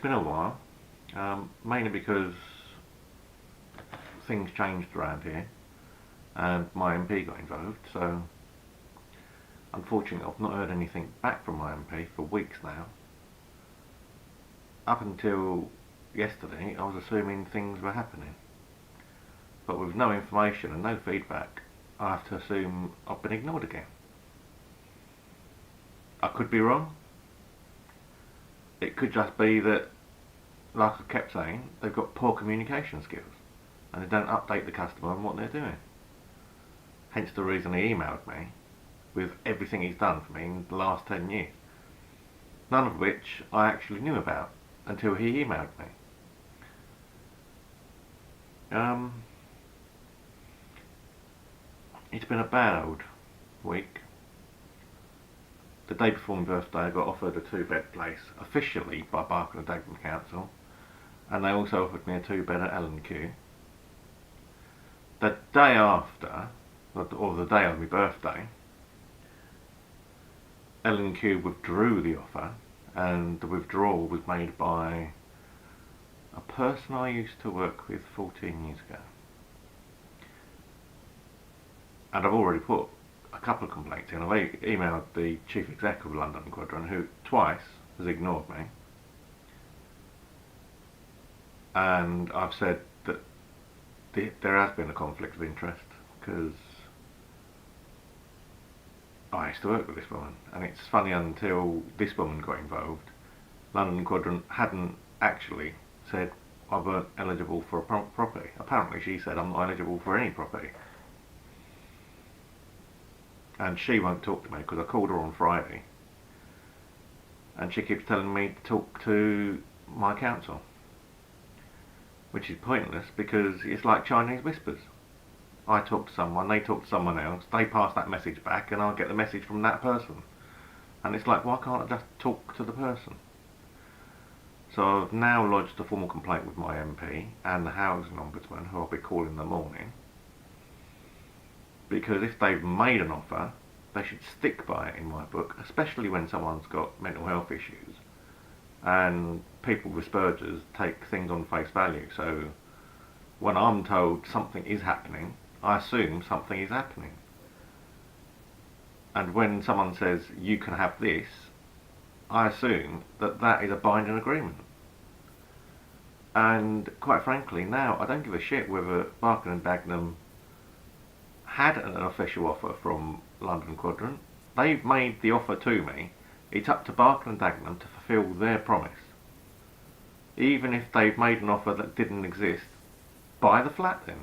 been a while, mainly because things changed around here and my MP got involved, so unfortunately I've not heard anything back from my MP for weeks now. Up until yesterday I was assuming things were happening, but with no information and no feedback I have to assume I've been ignored again. I could be wrong. It could just be that, like I kept saying, they've got poor communication skills and they don't update the customer on what they're doing. Hence the reason he emailed me with everything he's done for me in the last 10 years. None of which I actually knew about until he emailed me. It's been a bad old week. The day before my birthday I got offered a 2-bed place officially by Barking and Dagenham Council, and they also offered me a 2-bed at L&Q. The day after, or the day of my birthday, L&Q withdrew the offer, and the withdrawal was made by a person I used to work with 14 years ago. And I've already put a couple of complaints in. I've emailed the Chief Exec of London Quadrant, who twice has ignored me. And I've said that there has been a conflict of interest, because I used to work with this woman, and it's funny, until this woman got involved, London Quadrant hadn't actually said I weren't eligible for a property. Apparently she said I'm not eligible for any property. And she won't talk to me because I called her on Friday, and she keeps telling me to talk to my council, which is pointless because it's like Chinese whispers. I talk to someone, they talk to someone else, they pass that message back, and I'll get the message from that person. And it's like, why can't I just talk to the person? So I've now lodged a formal complaint with my MP and the Housing Ombudsman, who I'll be calling in the morning, because if they've made an offer, they should stick by it in my book, especially when someone's got mental health issues. And people with Asperger's take things on face value, so when I'm told something is happening, I assume something is happening. And when someone says, you can have this, I assume that that is a binding agreement. And quite frankly, now I don't give a shit whether Barking and Dagenham had an official offer from London Quadrant. They've made the offer to me. It's up to Barking and Dagenham to fulfil their promise. Even if they've made an offer that didn't exist, buy the flat then.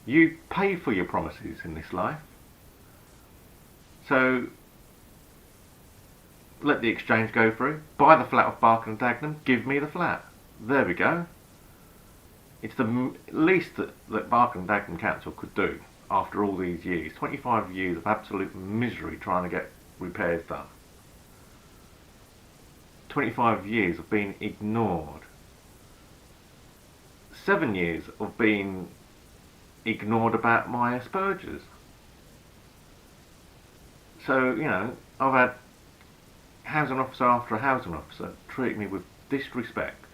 You pay for your promises in this life. So let the exchange go through. Buy the flat off Barking and Dagenham. Give me the flat. There we go. It's the least that Barking and Dagenham Council could do after all these years. 25 years of absolute misery trying to get repairs done. 25 years of being ignored. 7 years of being ignored about my Asperger's. So, you know, I've had housing officer after housing officer treat me with disrespect.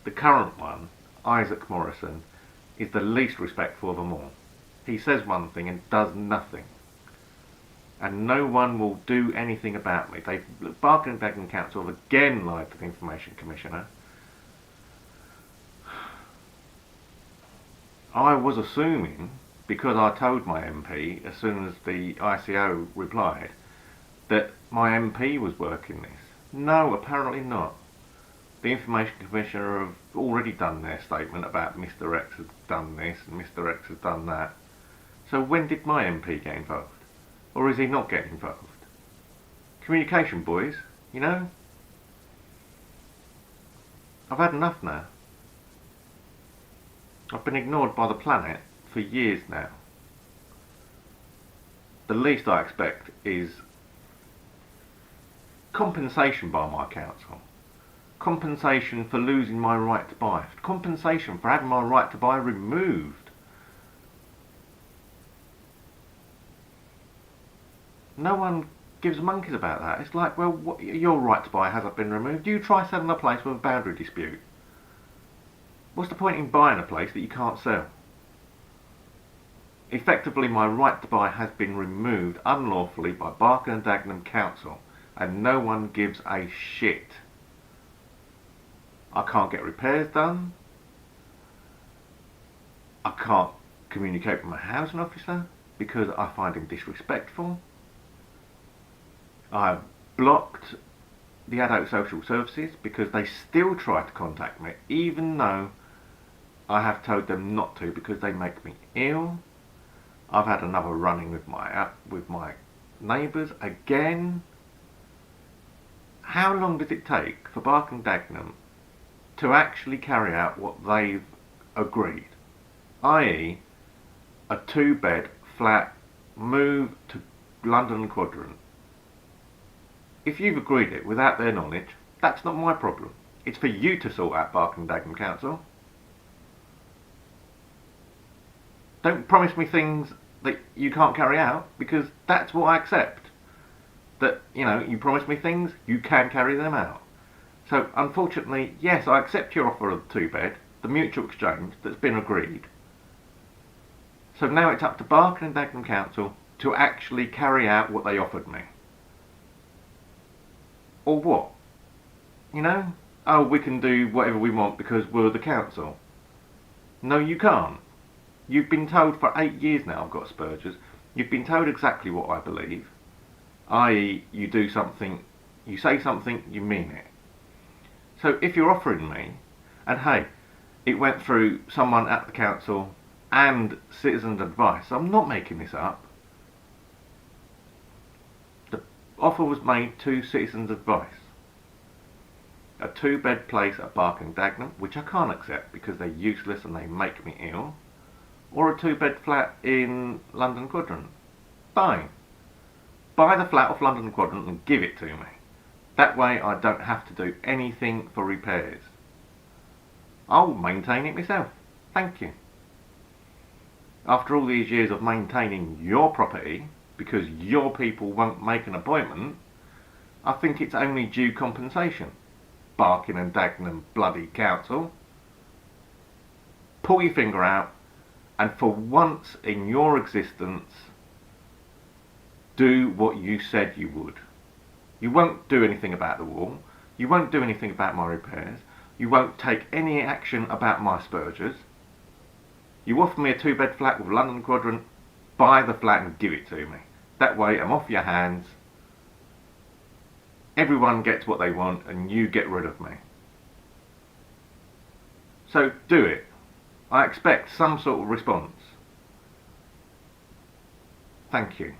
The current one, Isaac Morrison, is the least respectful of them all. He says one thing and does nothing. And no one will do anything about me. Barking and Dagenham Council have again lied to the Information Commissioner. I was assuming, because I told my MP as soon as the ICO replied, that my MP was working this. No, apparently not. The Information Commissioner have already done their statement about Mr X has done this and Mr X has done that. So when did my MP get involved? Or is he not getting involved? Communication, boys, you know? I've had enough now. I've been ignored by the planet for years now. The least I expect is compensation by my council. Compensation for losing my right to buy. Compensation for having my right to buy removed. No one gives monkeys about that. It's like, well, your right to buy hasn't been removed. You try selling a place with a boundary dispute. What's the point in buying a place that you can't sell? Effectively, my right to buy has been removed unlawfully by Barking and Dagenham Council, and no one gives a shit. I can't get repairs done. I can't communicate with my housing officer because I find him disrespectful. I have blocked the adult social services because they still try to contact me, even though I have told them not to because they make me ill. I've had another run-in with my neighbours again. How long does it take for Barking and Dagenham to actually carry out what they've agreed, i.e. a 2-bed flat move to London Quadrant? If you've agreed it without their knowledge, that's not my problem. It's for you to sort out, Barking and Dagenham Council. Don't promise me things that you can't carry out, because that's what I accept. That, you promise me things, you can carry them out. So, unfortunately, yes, I accept your offer of the 2-bed, the mutual exchange that's been agreed. So now it's up to Barking and Dagenham Council to actually carry out what they offered me. Or what? Oh, we can do whatever we want because we're the council. No, you can't. You've been told for 8 years now I've got Asperger's. You've been told exactly what I believe. I.e., you do something, you say something, you mean it. So if you're offering me, and hey, it went through someone at the council and Citizens Advice, I'm not making this up. The offer was made to Citizens Advice. A 2-bed place at Barking and Dagenham, which I can't accept because they're useless and they make me ill, or a 2-bed flat in London Quadrant. Fine. Buy the flat off London Quadrant and give it to me. That way I don't have to do anything for repairs. I'll maintain it myself. Thank you. After all these years of maintaining your property, because your people won't make an appointment, I think it's only due compensation. Barking and Dagenham bloody council. Pull your finger out, and for once in your existence, do what you said you would. You won't do anything about the wall. You won't do anything about my repairs. You won't take any action about my Asperger's. You offer me a 2-bed flat with London Quadrant, buy the flat and give it to me. That way I'm off your hands. Everyone gets what they want and you get rid of me. So do it. I expect some sort of response. Thank you.